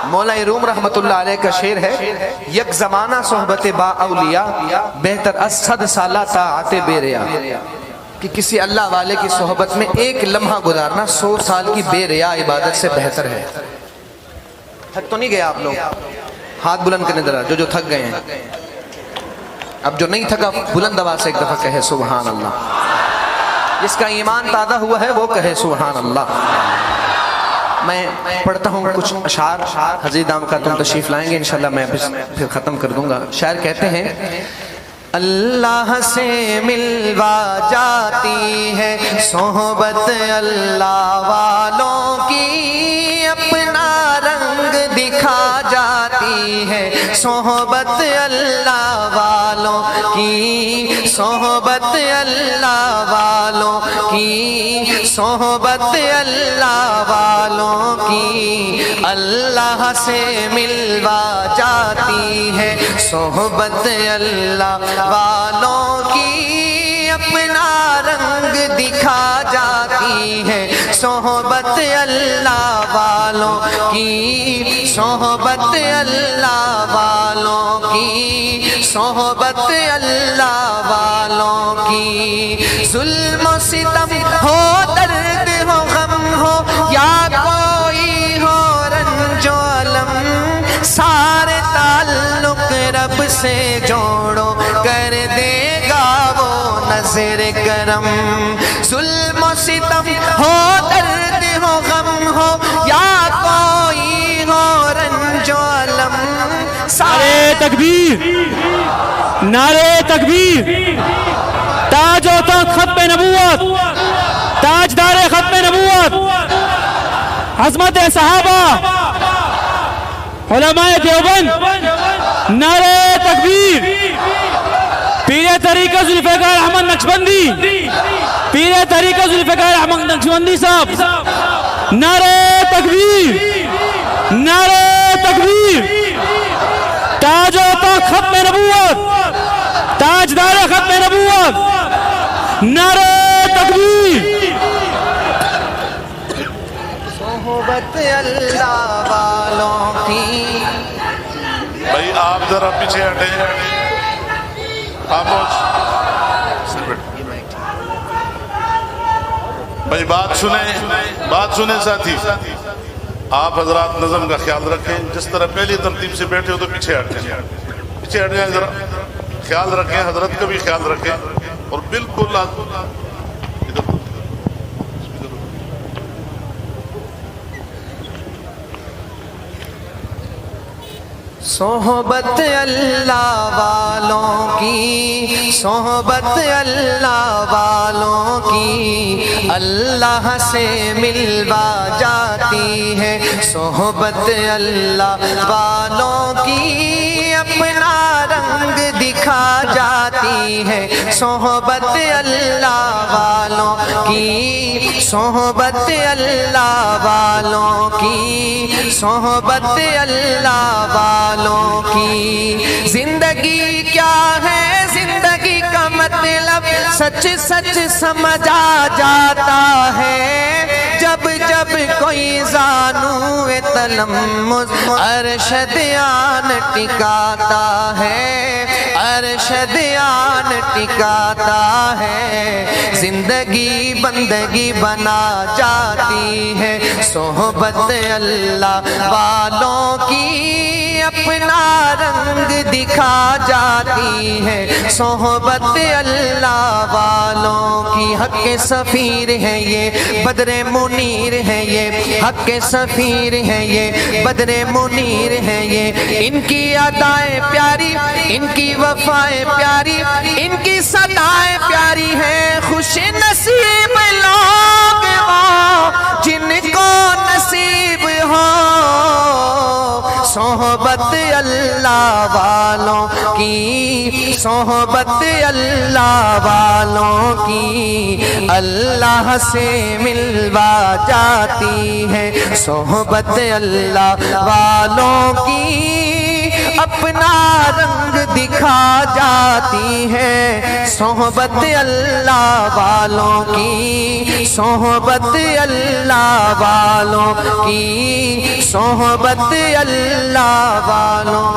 مولا روم رحمت اللہ علیہ کا شعر ہے، یک زمانہ صحبت با اولیاء بہتر از 100 سالہ طاعت بے ریا، کہ کسی اللہ والے کی صحبت میں ایک لمحہ گزارنا 100 سال کی بے ریا عبادت سے بہتر ہے۔ تھک تو نہیں گئے آپ لوگ؟ ہاتھ بلند کرنے ذرا جو تھک گئے ہیں۔ اب جو نہیں تھکا بلند آواز سے ایک دفعہ کہے سبحان اللہ۔ جس کا ایمان تازہ ہوا ہے وہ کہے سبحان اللہ۔ میں پڑھتا ہوں کچھ اشعار، حضرت دام کا تم تشریف لائیں گے انشاءاللہ، میں پھر ختم کر دوں گا۔ شاعر کہتے ہیں، اللہ سے ملوا جاتی ہے صحبت اللہ والوں کی، اپنا رنگ دکھا جاتی ہے صحبت اللہ والوں کی، صحبت اللہ والوں کی، صحبت اللہ والوں کی، اللہ سے ملوا جاتی ہے صحبت اللہ والوں کی، اپنا رنگ دکھا جاتی ہے صحبت اللہ والوں کی، صحبت اللہ والوں کی، صحبت اللہ والوں کی۔ ظلم و ستم ہو، درد ہو، غم ہو، یا کوئی ہو رنج و علم، سارے تعلق رب سے جوڑو، کر دے گا وہ نظر کرم۔ ظلم و ستم ہو، درد ہو، غم ہو، یا کوئی ہو رنج و علم، نعرہ تکبیر، نعرہ تکبیر۔ تاج و تخت ختم نبوت، تاجدار ختم نبوت، عظمت صحابہ، علماء دیوبند، نعرہ تکبیر۔ پیر طریقہ ذوالفقار احمد نقشبندی، پیر طریقہ ذوالفقار احمد نقشبندی صاحب، نعرہ تکبیر، نعرہ تکبیر۔ تاج و تخت ختم نبوت، تاجدار ختم نبوت، نعرہ تکبیر۔ صحبت اللہ والوں کی۔ بھائی آپ ذرا پیچھے ہٹیں، خاموش بھائی، بات سنیں ساتھی۔ آپ حضرات نظم کا خیال رکھیں، جس طرح پہلی ترتیب سے بیٹھے ہو تو پیچھے ہٹیں، پیچھے ہٹ جائیں، ذرا خیال رکھیں، حضرت کا بھی خیال رکھیں، اور بالکل صحبت اللہ والوں کی، صحبت اللہ والوں کی، اللہ سے ملوا جاتی ہے صحبت اللہ والوں کی، اپنا رنگ دکھا جاتی ہے صحبت اللہ والوں کی، صحبت اللہ والوں کی، صحبت اللہ والوں کی۔ زندگی کیا ہے، زندگی کا مطلب سچ سچ سمجھا جاتا ہے، جب جب کوئی زانو تلمذ ارشد آن ٹکاتا ہے، ارشد آن ٹکاتا ہے۔ زندگی بندگی بنا جاتی ہے صحبت اللہ والوں کی، اپنا رنگ دکھا جاتی ہے صحبت اللہ والوں کی۔ حق کے سفیر ہیں یہ، بدر منیر ہیں یہ، حق کے سفیر ہیں یہ، بدر منیر ہیں یہ۔ ان کی ادائیں پیاری، ان کی وفائیں پیاری، ان کی صدائیں پیاری ہیں۔ خوش نصیب لوگ وہ جن کو نصیب ہو صحبت اللہ والوں کی، صحبت اللہ والوں کی، اللہ سے ملوا جاتی ہے صحبت اللہ والوں کی، اپنا رنگ دکھا جاتی ہے صحبت اللہ والوں کی، صحبت اللہ والوں کی، صحبت اللہ والوں